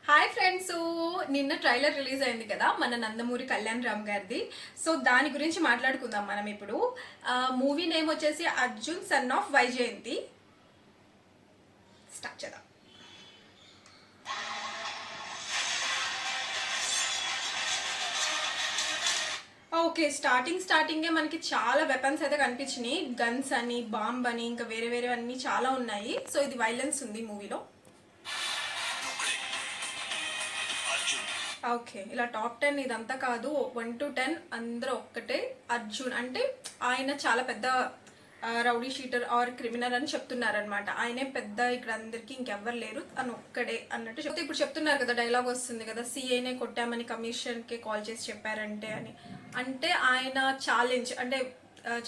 Hi friends, నిన్న trailer release అయింది కదా మన నందమూరి కళ్యాణ్ రామ్ గారిది. సో దాని గురించి మాట్లాడుకుందాం మనం ఇప్పుడు. మూవీ నేమ్ వచ్చేసి Arjun son of Vyjayanthi. Start చేద్దాం. ఓకే, స్టార్టింగే మనకి చాలా వెపన్స్ అయితే కనిపించినాయి. గన్స్ అని, బాంబ్ అని, ఇంకా వేరే వేరే అన్ని చాలా ఉన్నాయి. సో ఇది వైలెన్స్ ఉంది మూవీలో. ఓకే, ఇలా టాప్ 10 ఇదంతా కాదు, 1 to 10 అందరూ ఒక్కటే. అర్జున్ అంటే ఆయన చాలా పెద్ద రౌడీ షీటర్ ఆర్ క్రిమినల్ అని చెప్తున్నారనమాట. ఆయనే పెద్ద ఇక్కడ అందరికి ఇంకెవ్వరు లేరు, అని ఒక్కడే అన్నట్టు చెప్తే ఇప్పుడు చెప్తున్నారు కదా, డైలాగ్ వస్తుంది కదా, సిఐనే కొట్టామని కమిషన్కి కాల్ చేసి చెప్పారంటే అని. అంటే ఆయన ఛాలెంజ్ అంటే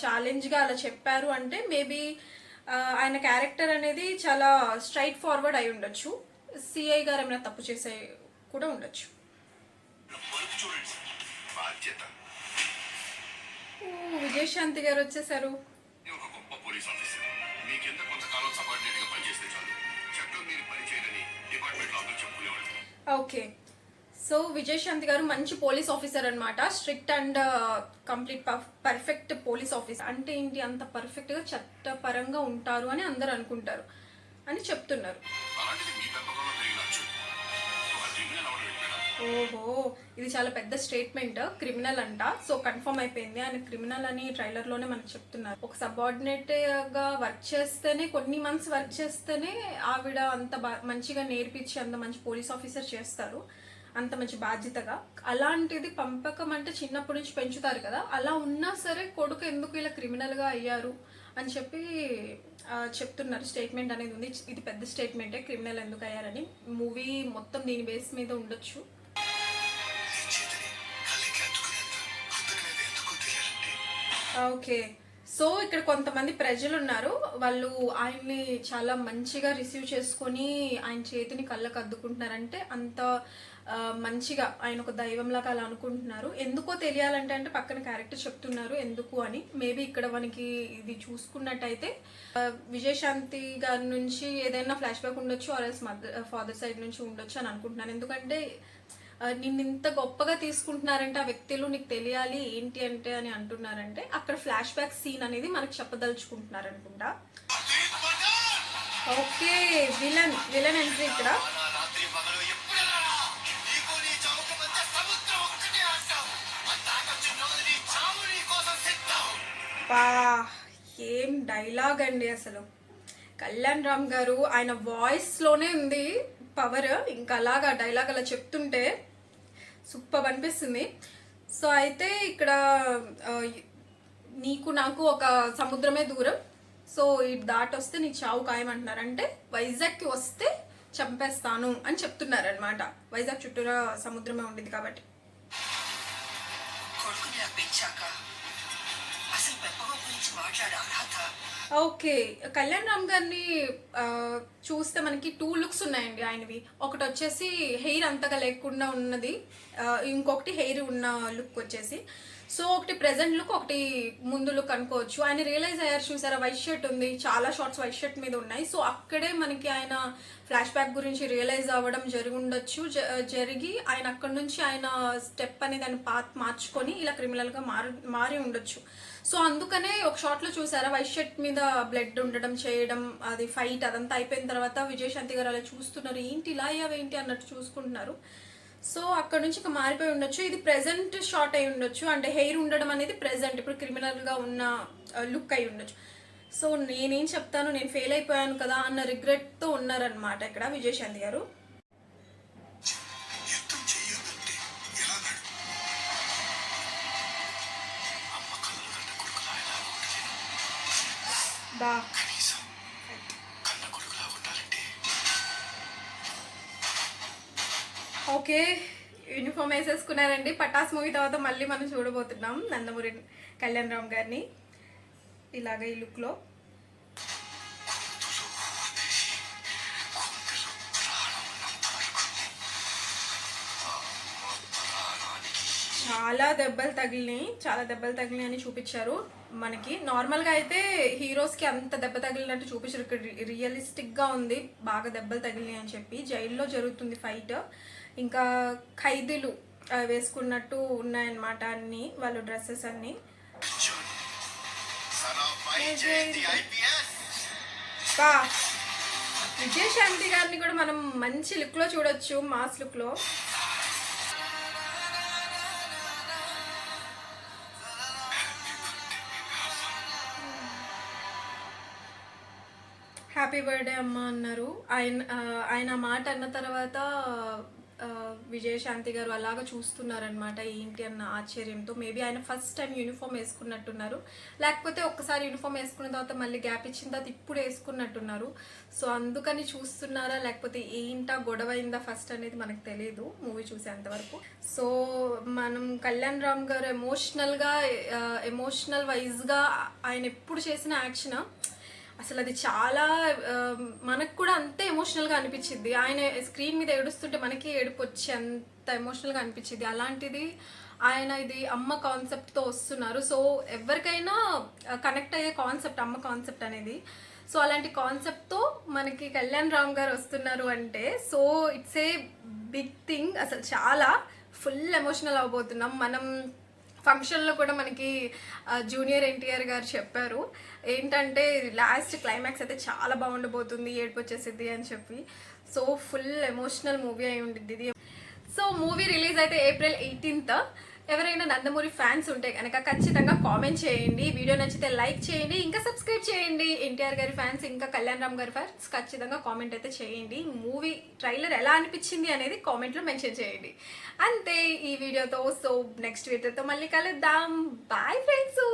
ఛాలెంజ్గా అలా చెప్పారు అంటే మేబీ ఆయన క్యారెక్టర్ అనేది చాలా స్ట్రైట్ ఫార్వర్డ్ అయి ఉండొచ్చు. సిఐ గారు ఏమైనా తప్పు చేసే కూడా ఉండొచ్చు. విజయశాంతి గారు వచ్చేసారు. ఓకే, సో విజయశాంతి గారు మంచి పోలీస్ ఆఫీసర్ అనమాట. Strict and complete perfect police officer. అంటే ఏంటి, అంత పర్ఫెక్ట్ గా చట్టపరంగా ఉంటారు అని అందరు అనుకుంటారు అని చెప్తున్నారు. ఓహో, ఇది చాలా పెద్ద స్టేట్మెంట్. క్రిమినల్ అంట. సో కన్ఫర్మ్ అయిపోయింది ఆయన క్రిమినల్ అని ట్రైలర్ లోనే మనకు చెప్తున్నారు. ఒక సబార్డినేట్ గా వర్క్ చేస్తేనే, కొన్ని మంత్స్ వర్క్ చేస్తేనే ఆవిడ అంత మంచిగా నేర్పించి అంత మంచి పోలీస్ ఆఫీసర్ చేస్తారు, అంత మంచి బాధ్యతగా. అలాంటిది పంపకం అంటే చిన్నప్పటి నుంచి పెంచుతారు కదా, అలా ఉన్నా సరే కొడుకు ఎందుకు ఇలా క్రిమినల్ గా అయ్యారు అని చెప్పి చెప్తున్నారు. స్టేట్మెంట్ అనేది ఉంది. ఇది పెద్ద స్టేట్మెంటే, క్రిమినల్ ఎందుకు అయ్యారని. మూవీ మొత్తం దీని బేస్ మీద ఉండొచ్చు. ఓకే, సో ఇక్కడ కొంతమంది ప్రజలు ఉన్నారు. వాళ్ళు ఆయన్ని చాలా మంచిగా రిసీవ్ చేసుకొని ఆయన చేతిని కళ్ళకు అద్దుకుంటున్నారంటే అంత మంచిగా ఆయన ఒక దైవంలాగా అలా అనుకుంటున్నారు. ఎందుకో తెలియాలంటే అంటే పక్కన క్యారెక్టర్ చెప్తున్నారు ఎందుకు అని. మేబీ ఇక్కడ మనకి ఇది చూసుకున్నట్టయితే విజయశాంతి గారి నుంచి ఏదైనా ఫ్లాష్ బ్యాక్ ఉండొచ్చు, ఆర్ఎల్స్ ఫాదర్ సైడ్ నుంచి ఉండొచ్చు అని అనుకుంటున్నాను. ఎందుకంటే నిన్ను ఇంత గొప్పగా తీసుకుంటున్నారంటే ఆ వ్యక్తులు నీకు తెలియాలి ఏంటి అంటే అని అంటున్నారంటే అక్కడ ఫ్లాష్ బ్యాక్ సీన్ అనేది మనకు చెప్పదలుచుకుంటున్నారు అనుకుంటా. ఓకే, విలన్ ఎంట్రీ ఇక్కడ. ఏం డైలాగ్ అండి అసలు. కళ్యాణ్ రామ్ గారు ఆయన వాయిస్ లోనే ఉంది పవర్. ఇంకా అలాగా డైలాగ్ అలా చెప్తుంటే సూపర్ అనిపిస్తుంది. సో అయితే ఇక్కడ నీకు నాకు ఒక సముద్రమే దూరం, సో ఇటు దాటొస్తే నీ చావు ఖాయమంటున్నారు. అంటే వైజాగ్కి వస్తే చంపేస్తాను అని చెప్తున్నారు అనమాట. వైజాగ్ చుట్టూరా సముద్రమే ఉండేది కాబట్టి. ఓకే, కళ్యాణ్ రామ్ గారిని చూస్తే మనకి 2 లుక్స్ ఉన్నాయండి ఆయనవి. ఒకటి వచ్చేసి హెయిర్ అంతగా లేకుండా ఉన్నది, ఇంకొకటి హెయిర్ ఉన్న లుక్ వచ్చేసి. సో ఒకటి ప్రెజెంట్ లుక్, ఒకటి ముందు లుక్ అనుకోవచ్చు. ఆయన రియలైజ్ అయ్యారు చూసారా, వైట్ షర్ట్ ఉంది, చాలా షార్ట్స్ వైట్ షర్ట్ మీద ఉన్నాయి. సో అక్కడే మనకి ఆయన ఫ్లాష్ బ్యాక్ గురించి రియలైజ్ అవ్వడం జరిగి ఉండొచ్చు. జరిగి ఆయన అక్కడ నుంచి ఆయన స్టెప్ అనేది ఆయన పాత్ మార్చుకొని ఇలా క్రిమినల్గా మారి ఉండొచ్చు. సో అందుకనే ఒక షాట్లో చూసారా, వైట్ షర్ట్ మీద బ్లడ్ ఉండడం చేయడం, అది ఫైట్ అదంతా అయిపోయిన తర్వాత విజయశాంతి గారు అలా చూస్తున్నారు, ఏంటి ఇలా అయ్యావేంటి అన్నట్టు చూసుకుంటున్నారు. సో అక్కడ నుంచి ఇక మారిపోయి ఉండొచ్చు. ఇది ప్రెజెంట్ షాట్ అయి ఉండొచ్చు, అంటే హెయిర్ ఉండడం అనేది ప్రెజెంట్ ఇప్పుడు క్రిమినల్గా ఉన్న లుక్ అయి ఉండొచ్చు. సో నేనేం చెప్తాను, నేను ఫెయిల్ అయిపోయాను కదా అన్న రిగ్రెట్తో ఉన్నారనమాట ఇక్కడ విజయశాంతి గారు. బా ఓకే, యూనిఫామ్ వేసేసుకున్నారండి. పటాస్ మూవీ తర్వాత మళ్ళీ మనం చూడబోతున్నాం నందమూరి కళ్యాణ్ రామ్ గారిని ఇలాగ ఈ లుక్లో. చాలా దెబ్బలు తగిలినాయి అని చూపించారు. మనకి నార్మల్గా అయితే హీరోస్కి అంత దెబ్బ తగిలినట్టు చూపించారు. ఇక్కడ రియలిస్టిక్గా ఉంది, బాగా దెబ్బలు తగిలినాయి అని చెప్పి. జైల్లో జరుగుతుంది ఫైట్. ఇంకా ఖైదీలు వేసుకున్నట్టు ఉన్నాయన్నమాట అన్ని వాళ్ళ డ్రెస్సెస్ అన్ని. విజయశాంతి గారిని కూడా మనం మంచి లుక్ లో చూడొచ్చు, మాస్ లుక్ లో. హ్యాపీ బర్త్డే అమ్మ అన్నారు. ఆయన మాట అన్న తర్వాత విజయశాంతి గారు అలాగా చూస్తున్నారనమాట, ఏంటి అన్న ఆశ్చర్యంతో. మేబీ ఆయన ఫస్ట్ టైం యూనిఫామ్ వేసుకున్నట్టున్నారు, లేకపోతే ఒక్కసారి యూనిఫామ్ వేసుకున్న తర్వాత మళ్ళీ గ్యాప్ ఇచ్చిన తర్వాత ఇప్పుడు వేసుకున్నట్టున్నారు. సో అందుకని చూస్తున్నారా, లేకపోతే ఏంటా గొడవ అయిందా ఫస్ట్ అనేది మనకు తెలియదు మూవీ చూసేంతవరకు. సో మనం కళ్యాణ్ రామ్ గారు ఎమోషనల్ వైజ్గా ఆయన ఎప్పుడు చేసిన యాక్షన్ అసలు అది చాలా మనకు కూడా అంతే ఎమోషనల్గా అనిపించింది. ఆయన స్క్రీన్ మీద ఏడుస్తుంటే మనకి ఏడుపు వచ్చి అంత ఎమోషనల్గా అనిపించింది. అలాంటిది ఆయన ఇది అమ్మ కాన్సెప్ట్తో వస్తున్నారు. సో ఎవరికైనా కనెక్ట్ అయ్యే కాన్సెప్ట్ అమ్మ కాన్సెప్ట్ అనేది. సో అలాంటి కాన్సెప్ట్తో మనకి కళ్యాణ్ రామ్ గారు వస్తున్నారు అంటే so it's a big thing. అసలు చాలా ఫుల్ ఎమోషనల్ అవబోతున్నాం మనం. ఫంక్షన్లో కూడా మనకి జూనియర్ ఎన్టీఆర్ గారు చెప్పారు ఏంటంటే లాస్ట్ క్లైమాక్స్ అయితే చాలా బాగుండబోతుంది, ఏడుపు వచ్చేసిద్ది అని చెప్పి. సో ఫుల్ ఎమోషనల్ మూవీ అయి ఉండిద్ది ఇది. సో మూవీ రిలీజ్ అయితే April 18th. ఎవరైనా నందమూరి ఫ్యాన్స్ ఉంటే కనుక ఖచ్చితంగా కామెంట్ చేయండి, వీడియో నచ్చితే లైక్ చేయండి, ఇంకా సబ్స్క్రైబ్ చేయండి. ఎన్టీఆర్ గారి ఫ్యాన్స్ ఇంకా కళ్యాణ్ రామ్ గారి ఫ్యాన్స్ ఖచ్చితంగా కామెంట్ అయితే చేయండి. మూవీ ట్రైలర్ ఎలా అనిపించింది అనేది కామెంట్లో మెన్షన్ చేయండి. అంతే ఈ వీడియోతో. సో నెక్స్ట్ వీడియోతో మళ్ళీ కలుద్దాం. Bye friends.